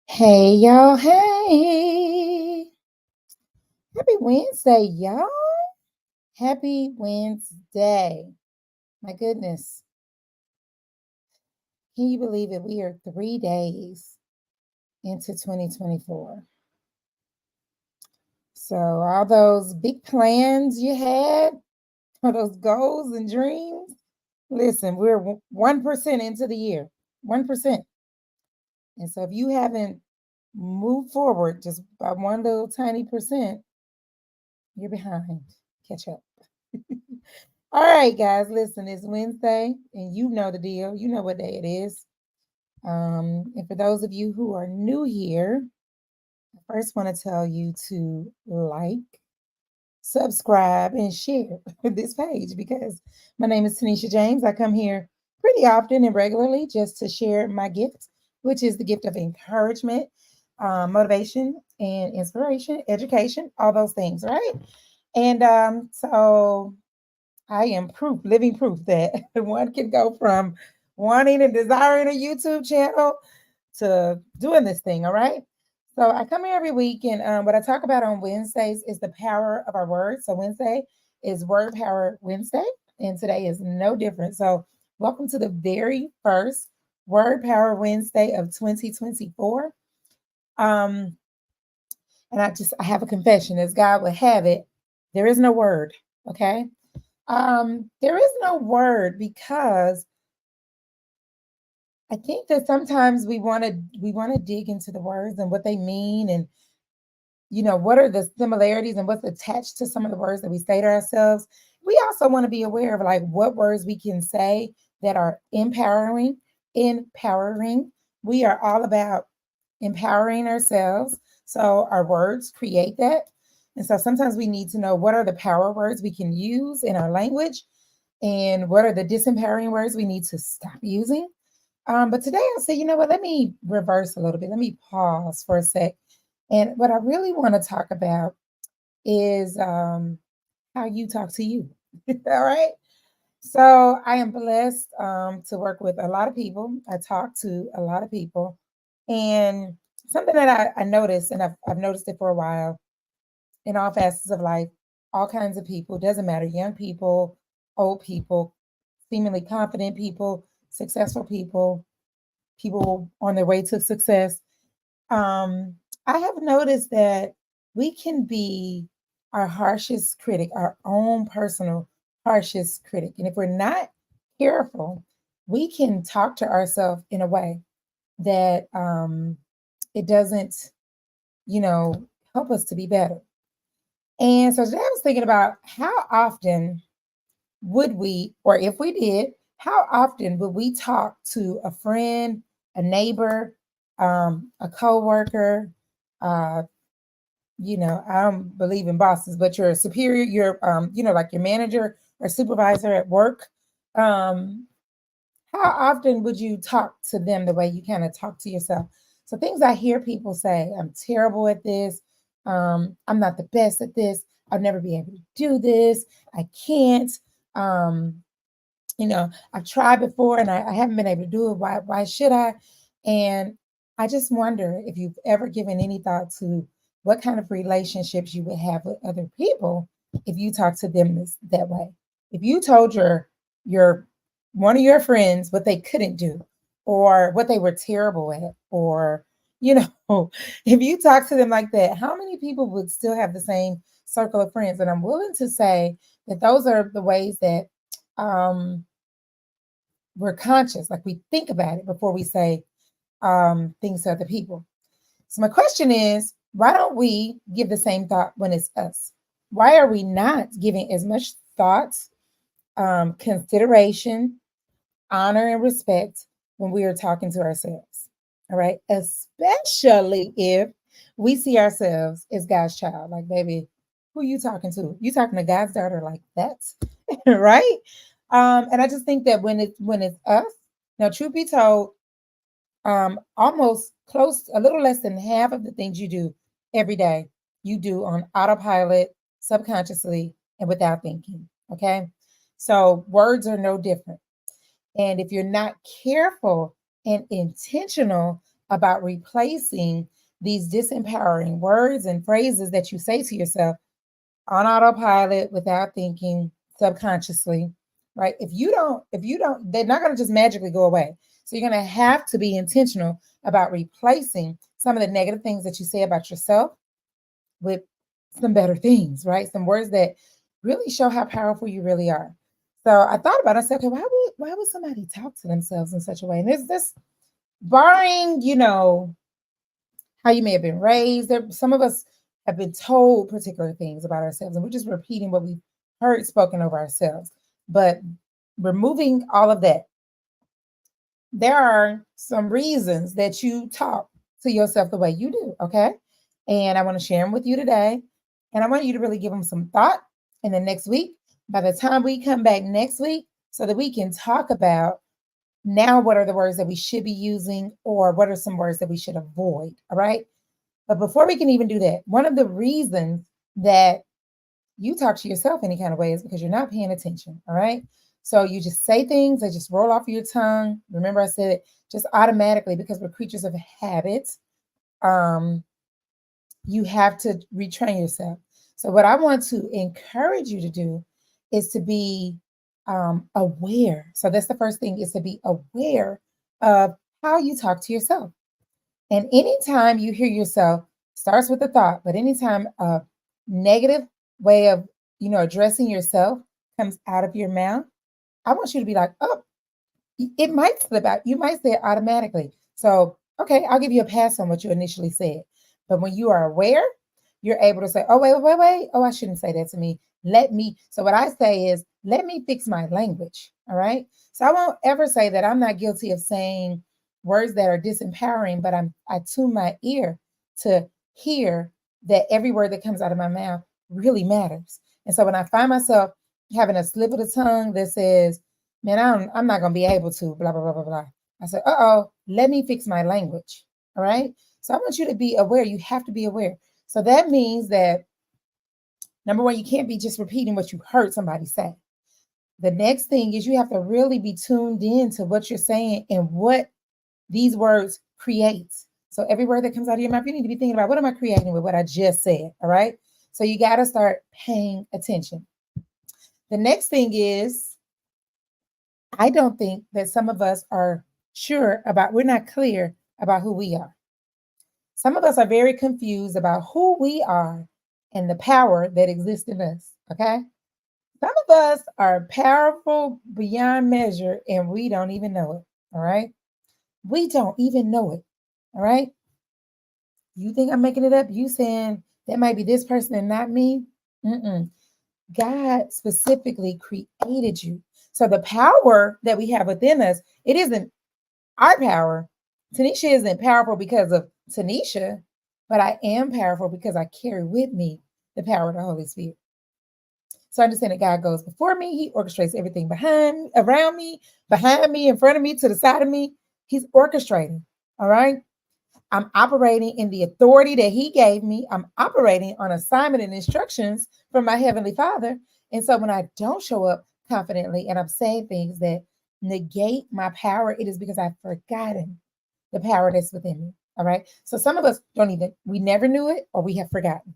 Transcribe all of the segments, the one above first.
Hey y'all, hey. Happy Wednesday, y'all. Happy Wednesday. My goodness. Can you believe it? We are 3 days into 2024. So, all those big plans you had, all those goals and dreams, listen, we're 1% into the year. 1%. And so, if you haven't moved forward just by one little tiny percent, you're behind. Catch up. All right, guys, listen, it's Wednesday, and you know the deal. You know what day it is. And for those of you who are new here, I first want to tell you to like, subscribe, and share this page because my name is Tanisha James. I come here pretty often and regularly just to share my gift, which is the gift of encouragement, motivation, and inspiration, education, all those things, right? And so I am proof, living proof that one can go from wanting and desiring a YouTube channel to doing this thing. All right. So I come here every week, and what I talk about on Wednesdays is the power of our words. So Wednesday is Word Power Wednesday, and today is no different. So welcome to the very first Word Power Wednesday of 2024. Um, and I have a confession, as God would have it. There is no word. Okay. There is no word because I think that sometimes we want to dig into the words and what they mean, and what are the similarities and what's attached to some of the words that we say to ourselves. We also want to be aware of like what words we can say that are empowering. Empowering. We are all about empowering ourselves. So our words create that. And so sometimes we need to know what are the power words we can use in our language and what are the disempowering words we need to stop using. But today I'll say, you know what, let me reverse a little bit. Let me pause for a sec. And what I really want to talk about is how you talk to you. All right. So I am blessed to work with a lot of people. I talk to a lot of people. And something that I noticed, and I've noticed it for a while in all facets of life, all kinds of people, doesn't matter, young people, old people, seemingly confident people, successful people, people on their way to success. Um, I have noticed that we can be our harshest critic, our own personal harshest critic. And if we're not careful, we can talk to ourselves in a way that it doesn't, you know, help us to be better. And so today I was thinking about how often would we, or if we did, how often would we talk to a friend, a neighbor, a coworker, uh, I don't believe in bosses, but your superior, like your manager or supervisor at work. Um, how often would you talk to them the way you kind of talk to yourself? So things I hear people say, I'm terrible at this. I'm not the best at this. I'll never be able to do this. I can't. Um, I've tried before and I haven't been able to do it. Why should I? And I just wonder if you've ever given any thought to what kind of relationships you would have with other people if you talk to them that way. If you told your one of your friends what they couldn't do or what they were terrible at, or if you talk to them like that, how many people would still have the same circle of friends? And I'm willing to say that those are the ways that um we're conscious, like we think about it before we say things to other people. So my question is, why don't we give the same thought when it's us? Why are we not giving as much thought, consideration, honor, and respect when we are talking to ourselves? All right, especially if we see ourselves as God's child. Like, baby, who you talking to? You talking to God's daughter like that, right? And I just think that when it's us, now truth be told, almost close, a little less than half of the things you do every day, you do on autopilot, subconsciously, and without thinking. Okay. So words are no different. And if you're not careful and intentional about replacing these disempowering words and phrases that you say to yourself on autopilot without thinking, subconsciously, right? If you don't, they're not going to just magically go away. So you're going to have to be intentional about replacing some of the negative things that you say about yourself with some better things, right? Some words that really show how powerful you really are. So I thought about it. I said, okay, why would somebody talk to themselves in such a way? And there's this, barring, how you may have been raised. There, some of us have been told particular things about ourselves, and we're just repeating what we've heard spoken over ourselves. But removing all of that, there are some reasons that you talk to yourself the way you do, okay? And I want to share them with you today. And I want you to really give them some thought in the next week. By the time we come back next week, so that we can talk about now what are the words that we should be using, or what are some words that we should avoid, all right? But before we can even do that, one of the reasons that you talk to yourself any kind of way is because you're not paying attention, all right? So you just say things that just roll off of your tongue. Remember, I said it just automatically, because we're creatures of habit. You have to retrain yourself. So what I want to encourage you to do is to be aware. So that's the first thing, is to be aware of how you talk to yourself. And anytime you hear yourself, starts with a thought, but anytime a negative way of, addressing yourself comes out of your mouth, I want you to be like, oh, it might slip out. You might say it automatically. So, okay, I'll give you a pass on what you initially said. But when you are aware, you're able to say, oh, wait. Oh, I shouldn't say that to me. So what I say is, let me fix my language. All right. So I won't ever say that I'm not guilty of saying words that are disempowering, but I tune my ear to hear that every word that comes out of my mouth really matters. And so when I find myself having a slip of the tongue that says, man, I'm not going to be able to, blah, blah, blah, blah, blah. I said, let me fix my language. All right. So I want you to be aware. You have to be aware. So that means that, number one, you can't be just repeating what you heard somebody say. The next thing is you have to really be tuned in to what you're saying and what these words create. So every word that comes out of your mouth, you need to be thinking about, what am I creating with what I just said? All right. So you got to start paying attention. The next thing is, I don't think that some of us are we're not clear about who we are. Some of us are very confused about who we are and the power that exists in us. Okay. Some of us are powerful beyond measure and we don't even know it. All right. We don't even know it. All right. You think I'm making it up? You saying that might be this person and not me? Mm-mm. God specifically created you. So the power that we have within us, it isn't our power. Tanisha isn't powerful because of Tanisha, but I am powerful because I carry with me the power of the Holy Spirit. So understand that God goes before me. He orchestrates everything around me, behind me, in front of me, to the side of me. He's orchestrating. All right. I'm operating in the authority that he gave me. I'm operating on assignment and instructions from my Heavenly Father. And so when I don't show up confidently and I'm saying things that negate my power, it is because I've forgotten the power that's within me. All right. So some of us we never knew it, or we have forgotten.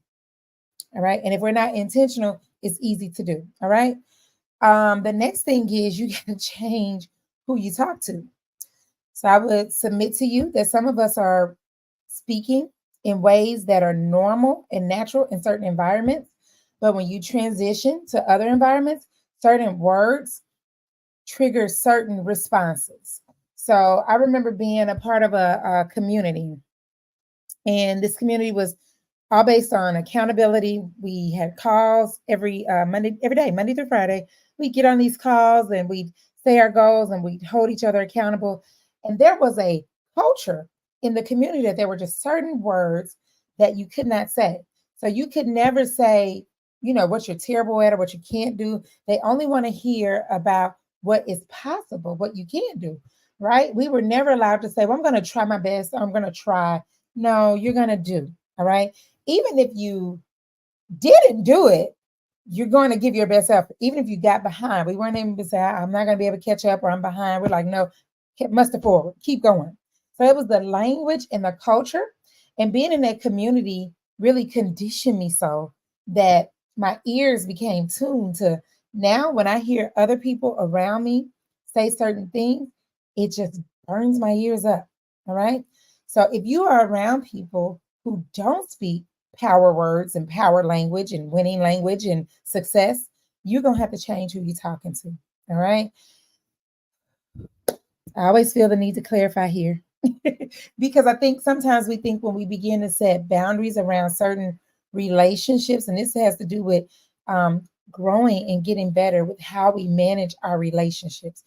All right. And if we're not intentional, it's easy to do. All right. The next thing is, you got to change who you talk to. So I would submit to you that some of us are speaking in ways that are normal and natural in certain environments. But when you transition to other environments, certain words trigger certain responses. So I remember being a part of a community, and this community was all based on accountability. We had calls every day, Monday through Friday. We get on these calls and we say our goals and we hold each other accountable. And there was a culture in the community that there were just certain words that you could not say. So you could never say, what you're terrible at or what you can't do. They only want to hear about what is possible, what you can do, right? We were never allowed to say, well, I'm going to try my best. I'm going to try. No, you're going to do. All right. Even if you didn't do it, you're going to give your best effort. Even if you got behind, we weren't able to say, I'm not going to be able to catch up, or I'm behind. We're like, no, muster forward, keep going. So it was the language and the culture, and being in that community really conditioned me so that my ears became tuned to now when I hear other people around me say certain things, it just burns my ears up. All right. So if you are around people who don't speak power words and power language and winning language and success, you're going to have to change who you're talking to. All right. I always feel the need to clarify here because I think sometimes we think when we begin to set boundaries around certain relationships, and this has to do with growing and getting better with how we manage our relationships,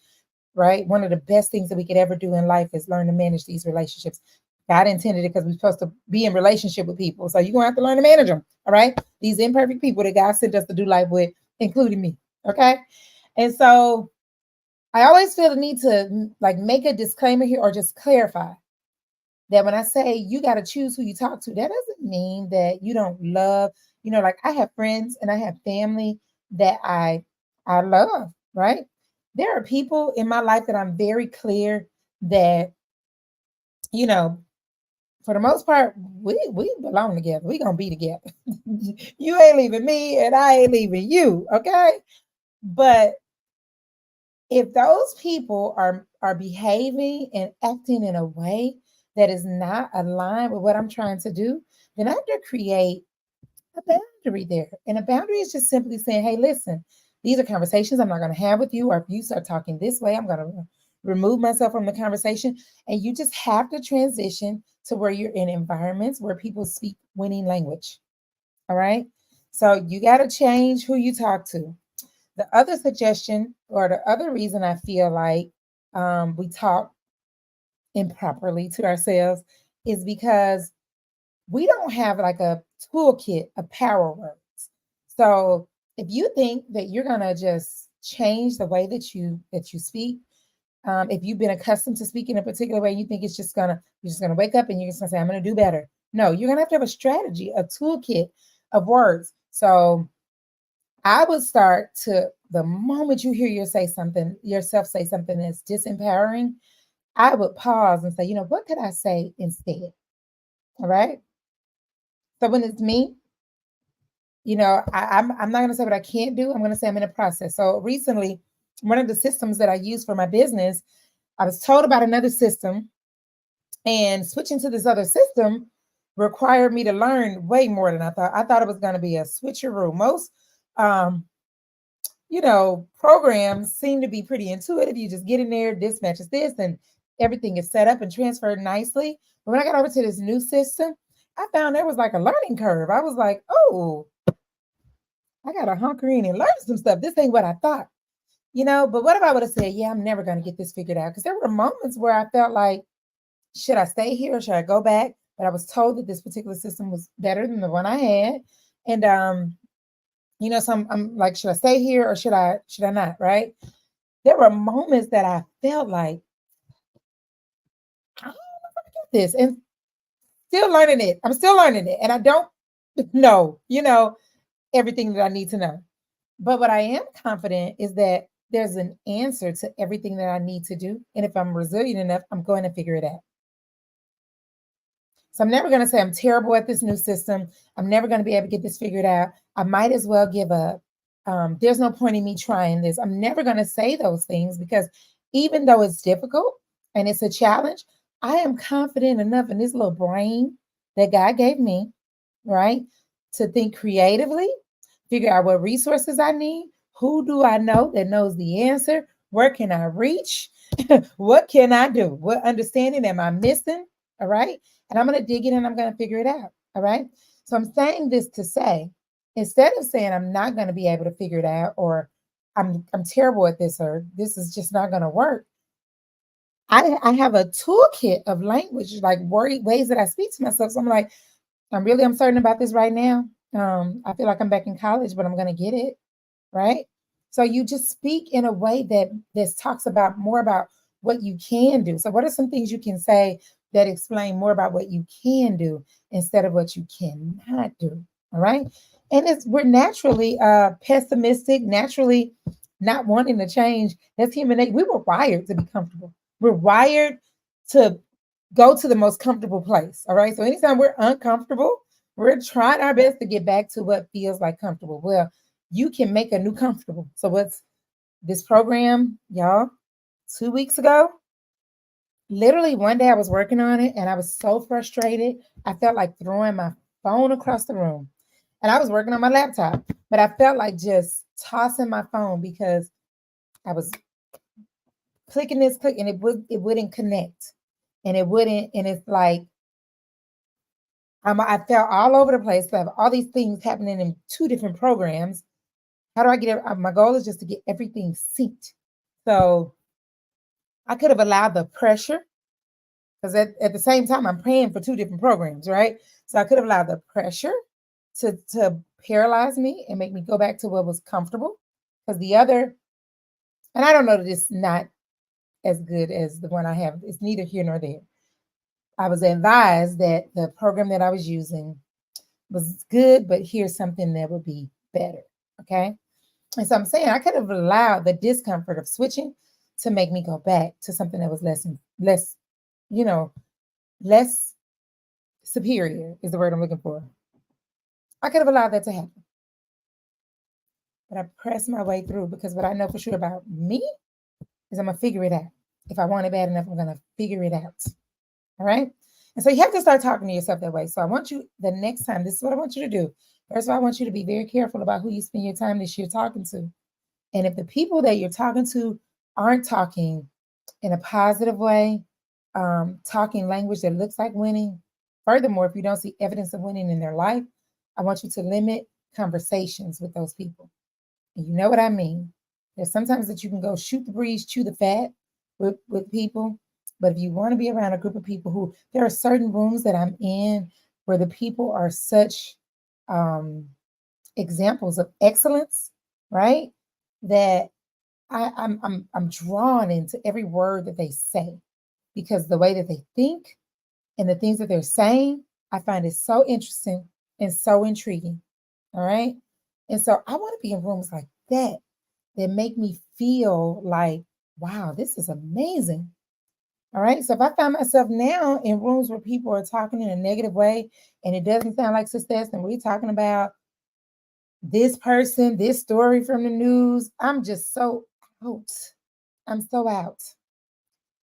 right? One of the best things that we could ever do in life is learn to manage these relationships. God intended it because we're supposed to be in relationship with people. So you're going to have to learn to manage them, all right? These imperfect people that God sent us to do life with, including me, okay? And so I always feel the need to like make a disclaimer here or just clarify that when I say you got to choose who you talk to, that doesn't mean that you don't love, like I have friends and I have family that I love, right? There are people in my life that I'm very clear that, you know, for the most part, we belong together. We gonna be together. You ain't leaving me and I ain't leaving you, okay? But if those people are behaving and acting in a way that is not aligned with what I'm trying to do, then I have to create a boundary there. And a boundary is just simply saying, hey, listen, these are conversations I'm not going to have with you. Or if you start talking this way, I'm going to remove myself from the conversation. And you just have to transition to where you're in environments where people speak winning language. All right. So you got to change who you talk to. The other suggestion or the other reason I feel like we talk improperly to ourselves is because we don't have like a toolkit of power words. So if you think that you're gonna just change the way that you speak, if you've been accustomed to speaking a particular way, you think you're just gonna wake up and you're just gonna say, I'm gonna do better. No, you're gonna have a strategy, a toolkit of words. So I would start to the moment you hear yourself say something that's disempowering, I would pause and say, what could I say instead? All right. So when it's me, I'm not gonna say what I can't do. I'm gonna say I'm in a process. So recently, one of the systems that I use for my business, I was told about another system, and switching to this other system required me to learn way more than I thought. I thought it was gonna be a switcheroo. Most um programs seem to be pretty intuitive. You just get in there, this matches this, and everything is set up and transferred nicely. But when I got over to this new system, I found there was like a learning curve. I was like, oh, I got to hunker in and learn some stuff. This ain't what I thought, But what if I would have said, yeah, I'm never going to get this figured out? Because there were moments where I felt like, should I stay here or should I go back? But I was told that this particular system was better than the one I had. And so I'm like, should I stay here or should I not? Right. There were moments that I felt like, I don't know if I get this. And still learning it. I'm still learning it. And I don't know, everything that I need to know. But what I am confident is that there's an answer to everything that I need to do. And if I'm resilient enough, I'm going to figure it out. So I'm never going to say I'm terrible at this new system. I'm never going to be able to get this figured out. I might as well give up. There's no point in me trying this. I'm never going to say those things because even though it's difficult and it's a challenge, I am confident enough in this little brain that God gave me, right, to think creatively, figure out what resources I need. Who do I know that knows the answer? Where can I reach? What can I do? What understanding am I missing? All right. And I'm going to dig in and I'm going to figure it out. All right. So I'm saying this to say, instead of saying I'm not going to be able to figure it out or I'm terrible at this or this is just not going to work, I have a toolkit of language, like ways that I speak to myself. So I'm like, I'm uncertain about this right now. I feel like I'm back in college, but I'm going to get it. Right. So you just speak in a way that this talks about more about what you can do. So what are some things you can say that explain more about what you can do instead of what you cannot do? All right. And we're naturally pessimistic, naturally not wanting to change. That's human nature. We were wired to be comfortable. We're wired to go to the most comfortable place. All right. So anytime we're uncomfortable, we're trying our best to get back to what feels like comfortable. Well, you can make a new comfortable. So what's this program, y'all? 2 weeks ago, literally one day I was working on it and I was so frustrated. I felt like throwing my phone across the room. And I was working on my laptop, but I felt like just tossing my phone because I was clicking this click and it wouldn't connect. And it wouldn't, and it's like I felt all over the place. So I have all these things happening in two different programs. How do I get it? My goal is just to get everything synced. So I could have allowed the pressure because at the same time I'm paying for two different programs, right? So I could have allowed the pressure to paralyze me and make me go back to what was comfortable. Because the other, and I don't know that it's not as good as the one I have. It's neither here nor there. I was advised that the program that I was using was good, but here's something that would be better. Okay. And so I'm saying I could have allowed the discomfort of switching to make me go back to something that was less, you know, less superior is the word I'm looking for. I could have allowed that to happen. But I pressed my way through because what I know for sure about me is I'm gonna figure it out. If I want it bad enough, I'm gonna figure it out. All right. And so you have to start talking to yourself that way. So I want you the next time, this is what I want you to do. First of all, I want you to be very careful about who you spend your time this year talking to. And if the people that you're talking to aren't talking in a positive way, talking language that looks like winning, furthermore, if you don't see evidence of winning in their life, I want you to limit conversations with those people. And you know what I mean? There's sometimes that you can go shoot the breeze, chew the fat with people. But if you want to be around a group of people who, there are certain rooms that I'm in where the people are such um, examples of excellence, right? That I'm drawn into every word that they say because the way that they think and the things that they're saying, I find it so interesting and so intriguing. All right. And so I want to be in rooms like that make me feel like, wow, this is amazing. All right. So if I find myself now in rooms where people are talking in a negative way and it doesn't sound like success, and we're talking about this person, this story from the news, I'm just so out. I'm so out.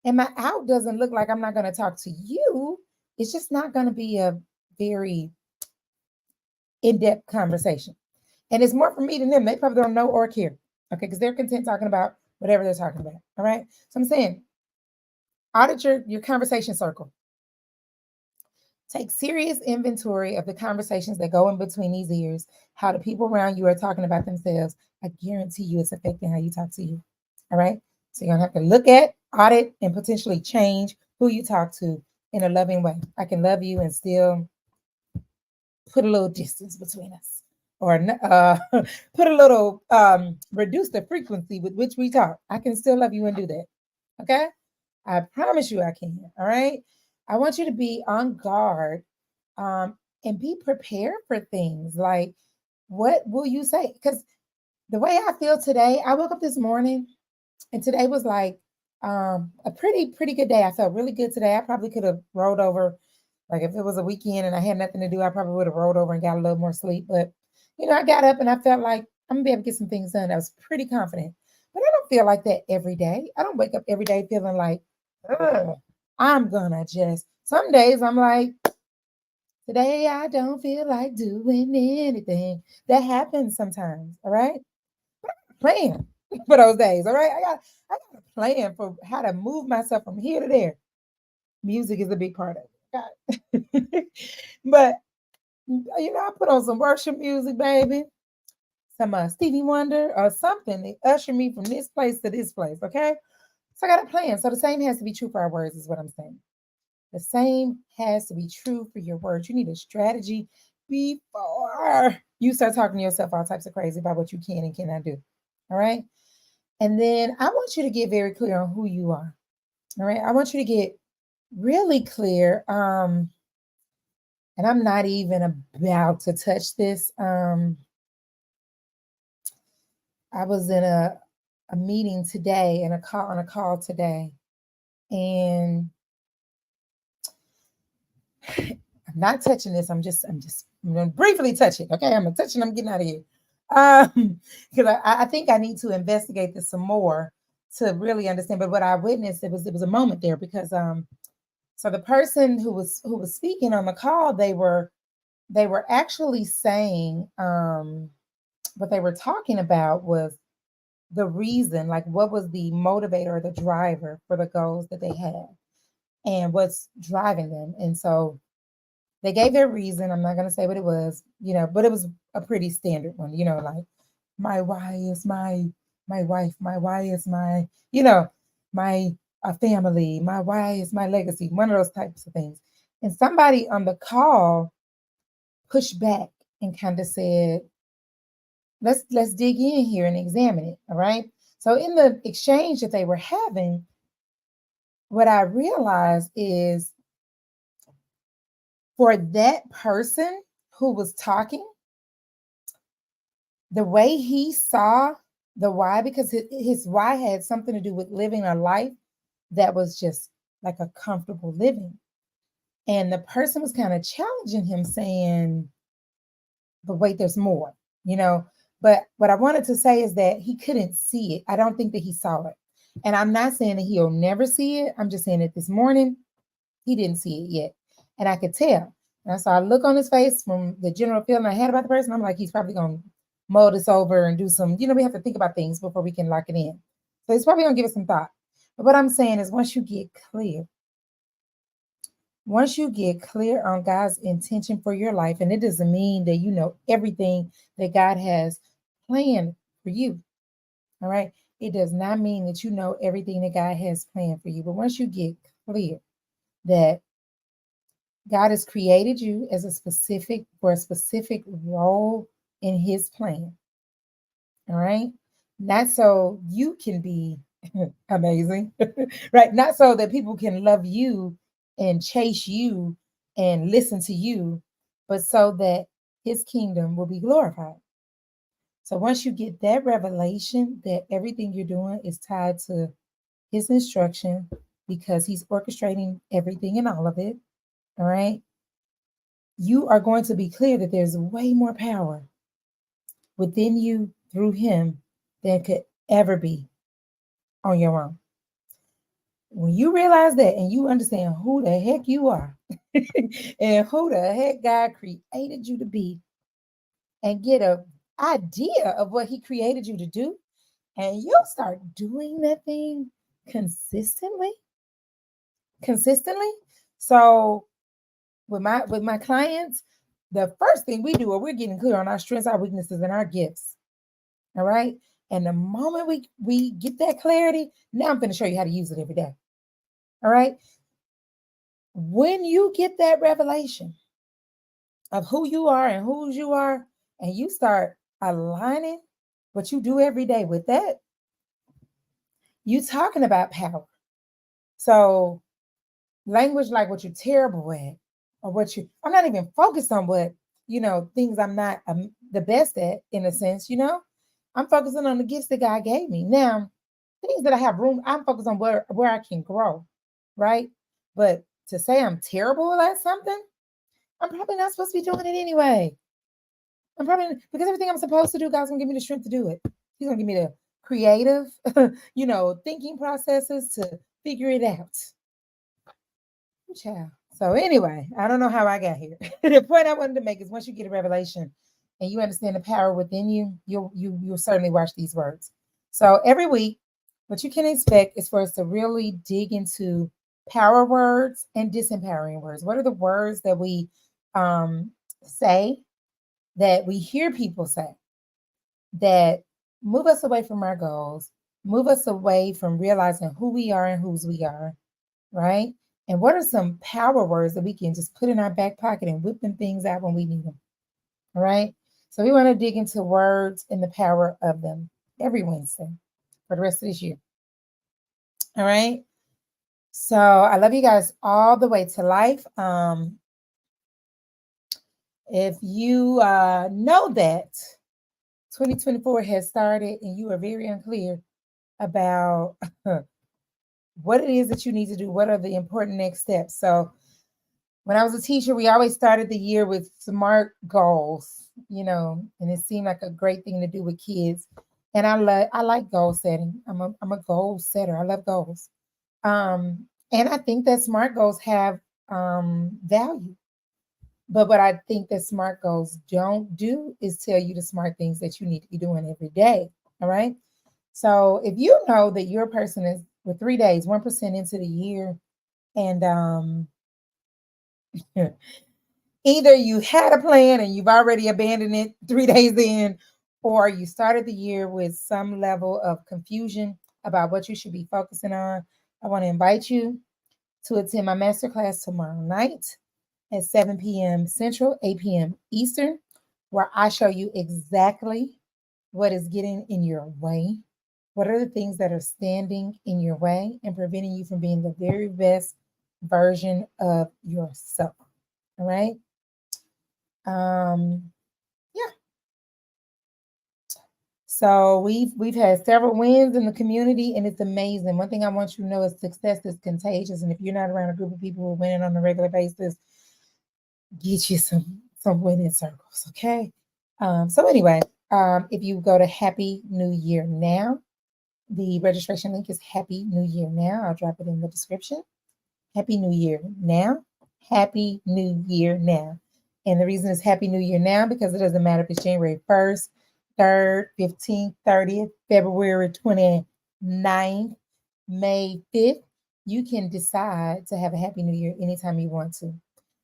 And my out doesn't look like I'm not going to talk to you. It's just not going to be a very in depth conversation. And it's more for me than them. They probably don't know or care. Okay. Because they're content talking about whatever they're talking about. All right. So I'm saying, audit your conversation circle. Take serious inventory of the conversations that go in between these ears, how the people around you are talking about themselves. I guarantee you it's affecting how you talk to you. All right. So you're going to have to look at, audit, and potentially change who you talk to in a loving way. I can love you and still put a little distance between us or put a little, reduce the frequency with which we talk. I can still love you and do that. Okay. I promise you I can. All right. I want you to be on guard and be prepared for things like what will you say? Because the way I feel today, I woke up this morning and today was like a pretty good day. I felt really good today. I probably could have rolled over, like if it was a weekend and I had nothing to do, I probably would have rolled over and got a little more sleep. But I got up and I felt like I'm gonna be able to get some things done. I was pretty confident. But I don't feel like that every day. I don't wake up every day feeling like, ugh, I'm gonna just. Some days I'm like, today I don't feel like doing anything. That happens sometimes. All right, plan for those days. All right, I got a plan for how to move myself from here to there. Music is a big part of it. Got but I put on some worship music, baby. Some Stevie Wonder or something to usher me from this place to this place. Okay, so I got a plan. So the same has to be true for our words, is what I'm saying. The same has to be true for your words. You need a strategy before you start talking to yourself all types of crazy about what you can and cannot do. All right. And then I want you to get very clear on who you are. All right. I want you to get really clear. And I'm not even about to touch this. I was in a meeting today and on a call today. And I'm not touching this. I'm gonna briefly touch it. Okay, I'm gonna touch it. I'm getting out of here. Because I think I need to investigate this some more to really understand. But what I witnessed, it was a moment there because so the person who was speaking on the call, they were actually saying what they were talking about was the reason, like what was the motivator or the driver for the goals that they had and what's driving them. And so they gave their reason. I'm not going to say what it was, but it was a pretty standard one, like my why is my wife, my why is my, my family, my why is my legacy, one of those types of things. And somebody on the call pushed back and kind of said, let's dig in here and examine it. All right. So in the exchange that they were having, what I realized is for that person who was talking, the way he saw the why, because his why had something to do with living a life that was just like a comfortable living. And the person was kind of challenging him, saying, but wait, there's more, you know. But what I wanted to say is that he couldn't see it. I don't think that he saw it. And I'm not saying that he'll never see it. I'm just saying that this morning he didn't see it yet. And I could tell. And I saw a look on his face from the general feeling I had about the person. I'm like, he's probably going to mull this over and do some, we have to think about things before we can lock it in. So he's probably going to give it some thought. But what I'm saying is once you get clear on God's intention for your life, and it doesn't mean that you know everything that God has planned for you. All right. It does not mean that you know everything that God has planned for you. But once you get clear that God has created you as for a specific role in his plan. All right. Not so you can be amazing, right? Not so that people can love you and chase you and listen to you, but so that his kingdom will be glorified. So once you get that revelation that everything you're doing is tied to his instruction because he's orchestrating everything and all of it, all right, you are going to be clear that there's way more power within you through him than could ever be on your own. When you realize that and you understand who the heck you are and who the heck God created you to be and get an idea of what he created you to do, and you'll start doing that thing consistently. So with my clients, the first thing we do is we're getting clear on our strengths, our weaknesses, and our gifts. All right. And the moment we get that clarity, now I'm going to show you how to use it every day. All right. When you get that revelation of who you are and whose you are, and you start aligning what you do every day with that, you talking about power. So language like what you're terrible at, or I'm not even focused on what, things I'm not the best at, in a sense, I'm focusing on the gifts that God gave me. Now, things that I have room, I'm focused on where I can grow, right? But to say I'm terrible at something, I'm probably not supposed to be doing it anyway. I'm probably, because everything I'm supposed to do, God's gonna give me the strength to do it. He's gonna give me the creative, thinking processes to figure it out. Child. So anyway, I don't know how I got here. The point I wanted to make is once you get a revelation and you understand the power within you, you'll certainly watch these words. So every week, what you can expect is for us to really dig into power words and disempowering words. What are the words that we say, that we hear people say, that move us away from our goals, move us away from realizing who we are and whose we are, right? And what are some power words that we can just put in our back pocket and whip them things out when we need them? All right. So we want to dig into words and the power of them every Wednesday for the rest of this year. All right. So I love you guys all the way to life. If you know that 2024 has started and you are very unclear about what it is that you need to do, what are the important next steps. So When I was a teacher, we always started the year with SMART goals, and it seemed like a great thing to do with kids. And I like goal setting. I'm a goal setter. I love goals. And I think that SMART goals have value. But what I think that SMART goals don't do is tell you the smart things that you need to be doing every day. All right. So if you know that your person is with 3 days, 1% into the year, and either you had a plan and you've already abandoned it 3 days in, or you started the year with some level of confusion about what you should be focusing on, I want to invite you to attend my masterclass tomorrow night at 7 p.m. Central, 8 p.m. Eastern, where I show you exactly what is getting in your way. What are the things that are standing in your way and preventing you from being the very best version of yourself? All right. Yeah. So we've had several wins in the community, and it's amazing. One thing I want you to know is success is contagious, and if you're not around a group of people who are winning on a regular basis, get you some winning circles, okay? So anyway, if you go to Happy New Year Now, the registration link is Happy New Year Now. I'll drop it in the description. Happy New Year Now. Happy New Year Now. And the reason it's Happy New Year Now because it doesn't matter if it's January 1st, 3rd, 15th, 30th, February 29th, May 5th. You can decide to have a Happy New Year anytime you want to.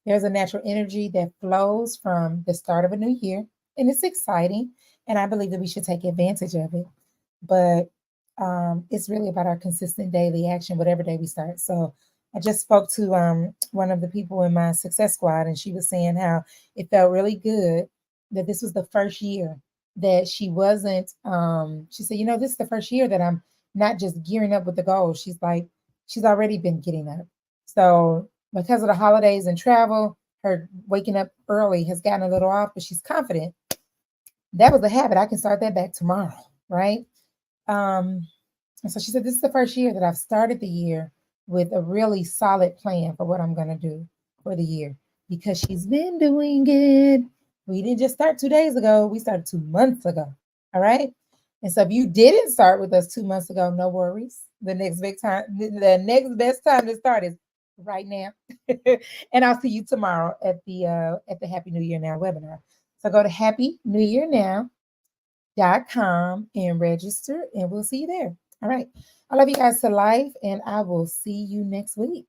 There's a natural energy that flows from the start of a new year, and it's exciting. And I believe that we should take advantage of it. But it's really about our consistent daily action, whatever day we start. So I just spoke to one of the people in my success squad, and she was saying how it felt really good that this was the first year that she wasn't. She said, this is the first year that I'm not just gearing up with the goals. She's like, she's already been getting up. So because of the holidays and travel, her waking up early has gotten a little off, but she's confident. That was a habit. I can start that back tomorrow, right? And so she said, this is the first year that I've started the year with a really solid plan for what I'm going to do for the year because she's been doing it. We didn't just start 2 days ago, we started 2 months ago. All right. And so if you didn't start with us 2 months ago, no worries. The next best time to start is right now. And I'll see you tomorrow at the Happy New Year Now webinar. So go to happynewyearnow.com and register, and we'll see you there. All right. I love you guys to life, and I will see you next week.